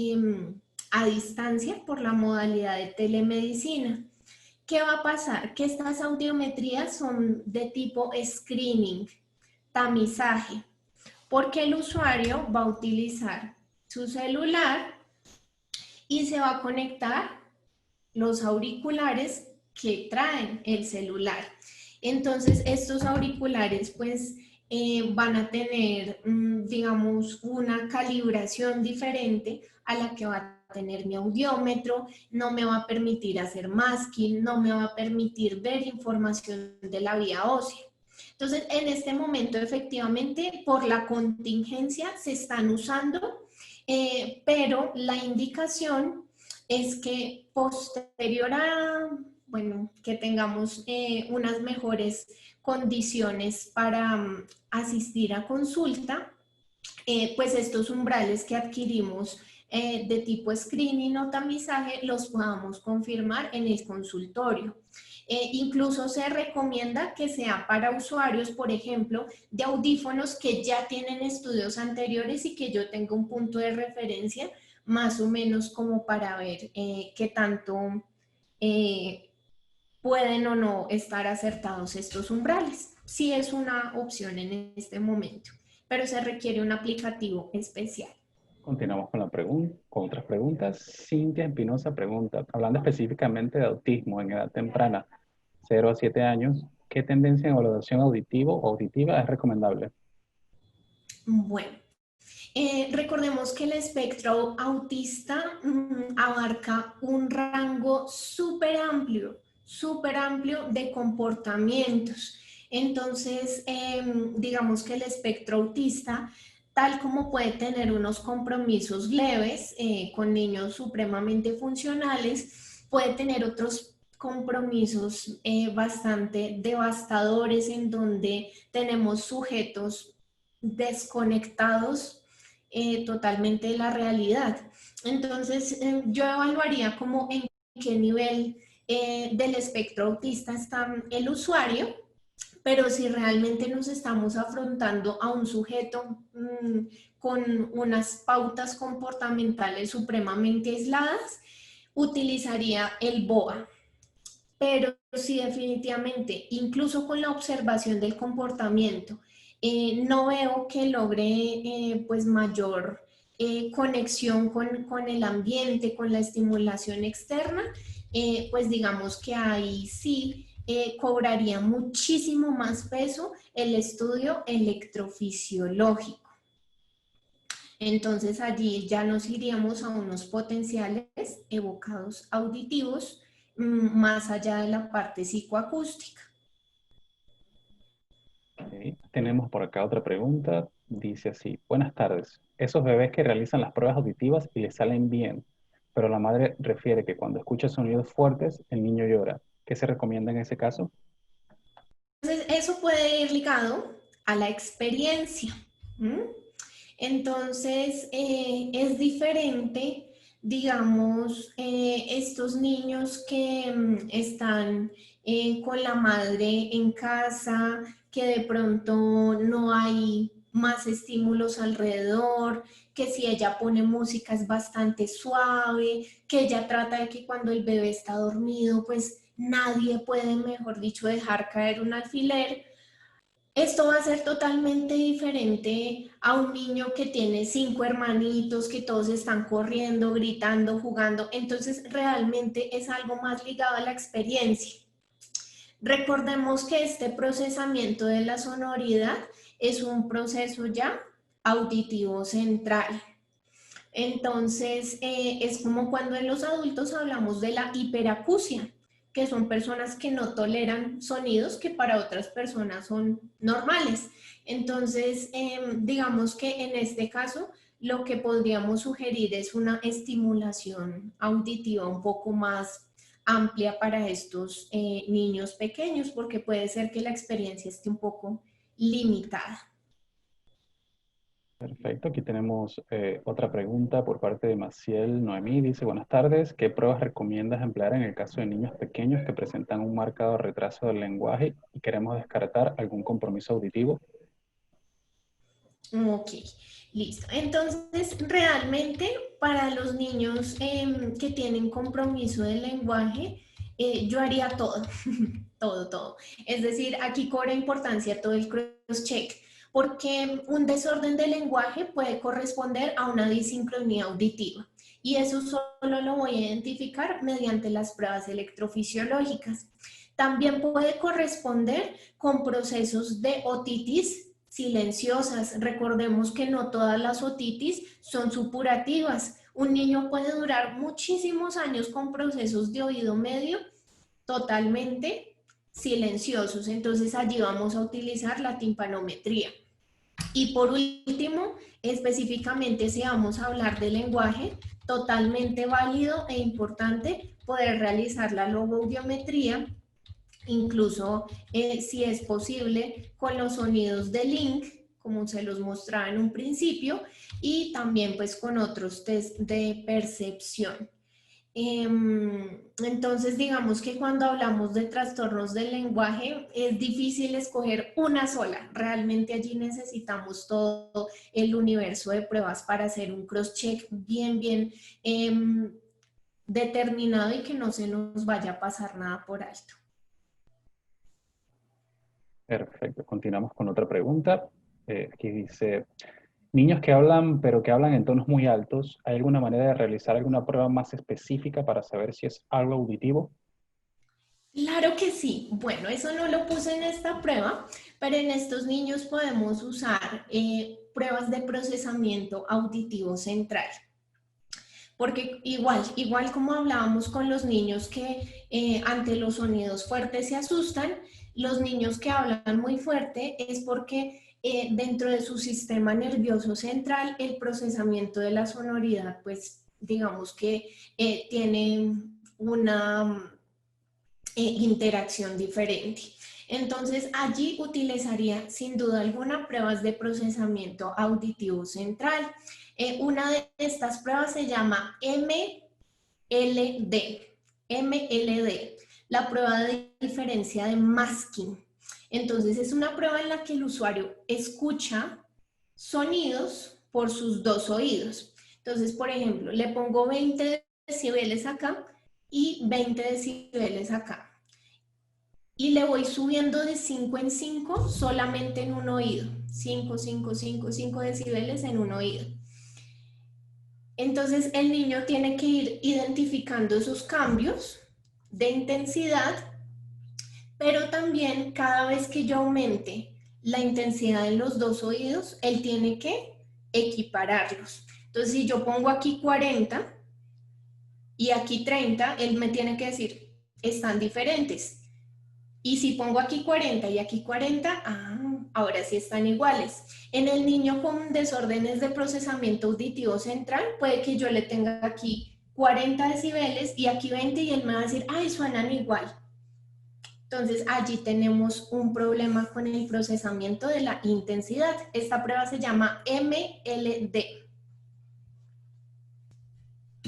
a distancia por la modalidad de telemedicina. ¿Qué va a pasar? Que estas audiometrías son de tipo screening, tamizaje, porque el usuario va a utilizar su celular y se va a conectar los auriculares que traen el celular. Entonces, estos auriculares pues van a tener, digamos, una calibración diferente a la que va a tener mi audiómetro, no me va a permitir hacer masking, no me va a permitir ver información de la vía ósea. Entonces, en este momento, efectivamente, por la contingencia se están usando, pero la indicación es que posterior a, bueno, que tengamos unas mejores condiciones para asistir a consulta, pues estos umbrales que adquirimos de tipo screening o tamizaje los podamos confirmar en el consultorio. Incluso se recomienda que sea para usuarios, por ejemplo, de audífonos que ya tienen estudios anteriores y que yo tenga un punto de referencia más o menos como para ver qué tanto pueden o no estar acertados estos umbrales. Sí es una opción en este momento, pero se requiere un aplicativo especial. Continuamos con con otras preguntas. Cintia Espinosa pregunta, hablando específicamente de autismo en edad temprana, 0 a 7 años, ¿qué tendencia en evaluación auditivo o auditiva es recomendable? Bueno, recordemos que el espectro autista abarca un rango súper amplio de comportamientos. Entonces, digamos que el espectro autista, tal como puede tener unos compromisos leves con niños supremamente funcionales, puede tener otros compromisos bastante devastadores en donde tenemos sujetos desconectados totalmente de la realidad. Entonces, yo evaluaría como en qué nivel del espectro autista está el usuario, pero si realmente nos estamos afrontando a un sujeto con unas pautas comportamentales supremamente aisladas, utilizaría el BOA. Pero sí, definitivamente, incluso con la observación del comportamiento, no veo que logre pues mayor conexión con el ambiente, con la estimulación externa, pues digamos que ahí sí cobraría muchísimo más peso el estudio electrofisiológico. Entonces allí ya nos iríamos a unos potenciales evocados auditivos más allá de la parte psicoacústica. Okay. Tenemos por acá otra pregunta. Dice así, buenas tardes. Esos bebés que realizan las pruebas auditivas y les salen bien, pero la madre refiere que cuando escucha sonidos fuertes, el niño llora. ¿Qué se recomienda en ese caso? Entonces eso puede ir ligado a la experiencia. ¿Mm? Entonces es diferente, digamos, estos niños que están con la madre en casa, que de pronto no hay más estímulos alrededor, que si ella pone música es bastante suave, que ella trata de que cuando el bebé está dormido, pues nadie puede, mejor dicho, dejar caer un alfiler. Esto va a ser totalmente diferente a un niño que tiene 5 hermanitos, que todos están corriendo, gritando, jugando. Entonces, realmente es algo más ligado a la experiencia. Recordemos que este procesamiento de la sonoridad es un proceso ya auditivo central. Entonces, es como cuando en los adultos hablamos de la hiperacusia, que son personas que no toleran sonidos que para otras personas son normales. Entonces, digamos que en este caso, lo que podríamos sugerir es una estimulación auditiva un poco más amplia para estos niños pequeños, porque puede ser que la experiencia esté un poco limitada. Perfecto, aquí tenemos otra pregunta por parte de Maciel Noemí. Dice, buenas tardes, ¿qué pruebas recomiendas emplear en el caso de niños pequeños que presentan un marcado retraso del lenguaje y queremos descartar algún compromiso auditivo? Ok, listo. Entonces, realmente para los niños que tienen compromiso del lenguaje, yo haría todo, todo. Es decir, aquí cobra importancia todo el cross-check, porque un desorden del lenguaje puede corresponder a una disincronía auditiva. Y eso solo lo voy a identificar mediante las pruebas electrofisiológicas. También puede corresponder con procesos de otitis silenciosas. Recordemos que no todas las otitis son supurativas. Un niño puede durar muchísimos años con procesos de oído medio totalmente silenciosos. Entonces allí vamos a utilizar la timpanometría. Y por último, específicamente si vamos a hablar de lenguaje, totalmente válido e importante poder realizar la logoaudiometría, incluso si es posible con los sonidos de link, como se los mostraba en un principio, y también pues con otros test de percepción. Entonces, digamos que cuando hablamos de trastornos del lenguaje, es difícil escoger una sola. Realmente allí necesitamos todo el universo de pruebas para hacer un cross-check bien determinado y que no se nos vaya a pasar nada por alto. Perfecto, continuamos con otra pregunta. Aquí dice, niños que hablan, pero que hablan en tonos muy altos, ¿hay alguna manera de realizar alguna prueba más específica para saber si es algo auditivo? Claro que sí. Bueno, eso no lo puse en esta prueba, pero en estos niños podemos usar pruebas de procesamiento auditivo central. Porque igual como hablábamos con los niños que ante los sonidos fuertes se asustan, los niños que hablan muy fuerte es porque dentro de su sistema nervioso central el procesamiento de la sonoridad, pues digamos que tiene una interacción diferente. Entonces allí utilizaría sin duda alguna pruebas de procesamiento auditivo central. Una de estas pruebas se llama MLD, la prueba de diferencia de masking. Entonces es una prueba en la que el usuario escucha sonidos por sus dos oídos. Entonces, por ejemplo, le pongo 20 decibeles acá y 20 decibeles acá. Y le voy subiendo de 5 en 5 solamente en un oído. 5 decibeles en un oído. Entonces el niño tiene que ir identificando esos cambios de intensidad, pero también cada vez que yo aumente la intensidad en los dos oídos, él tiene que equipararlos. Entonces si yo pongo aquí 40 y aquí 30, él me tiene que decir, están diferentes. Y si pongo aquí 40 y aquí 40, ahora sí están iguales. En el niño con desórdenes de procesamiento auditivo central, puede que yo le tenga aquí 40 decibeles y aquí 20 y él me va a decir, ay, suenan igual. Entonces allí tenemos un problema con el procesamiento de la intensidad. Esta prueba se llama MLD.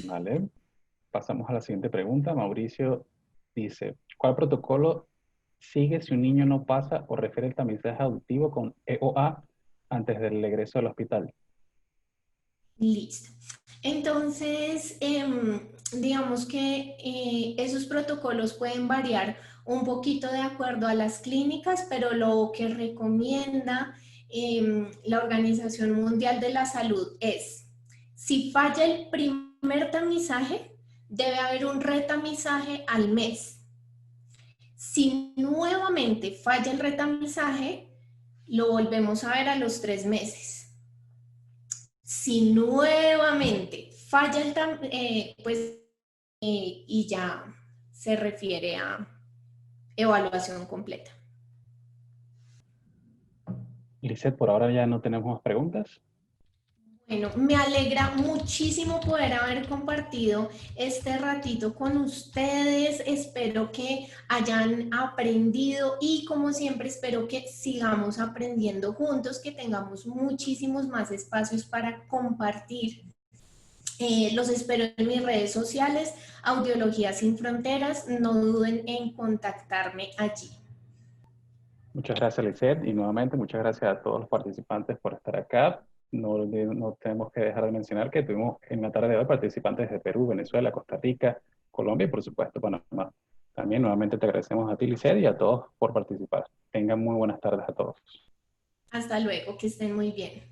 Vale, pasamos a la siguiente pregunta. Mauricio dice, ¿cuál protocolo sigue si un niño no pasa o refiere el tamizaje auditivo con EOA antes del egreso del hospital. Listo. Entonces, digamos que esos protocolos pueden variar un poquito de acuerdo a las clínicas, pero lo que recomienda la Organización Mundial de la Salud es, si falla el primer tamizaje, debe haber un retamizaje al mes. Si nuevamente falla el retamizaje, lo volvemos a ver a los 3 meses. Si nuevamente falla y ya se refiere a evaluación completa. Lisette, por ahora ya no tenemos más preguntas. Bueno, me alegra muchísimo poder haber compartido este ratito con ustedes. Espero que hayan aprendido y como siempre espero que sigamos aprendiendo juntos, que tengamos muchísimos más espacios para compartir. Los espero en mis redes sociales, Audiología Sin Fronteras. No duden en contactarme allí. Muchas gracias, Lisette, y nuevamente muchas gracias a todos los participantes por estar acá. No tenemos que dejar de mencionar que tuvimos en la tarde de hoy participantes de Perú, Venezuela, Costa Rica, Colombia y por supuesto Panamá. También nuevamente te agradecemos a ti, Lisette, y a todos por participar. Tengan muy buenas tardes a todos. Hasta luego, que estén muy bien.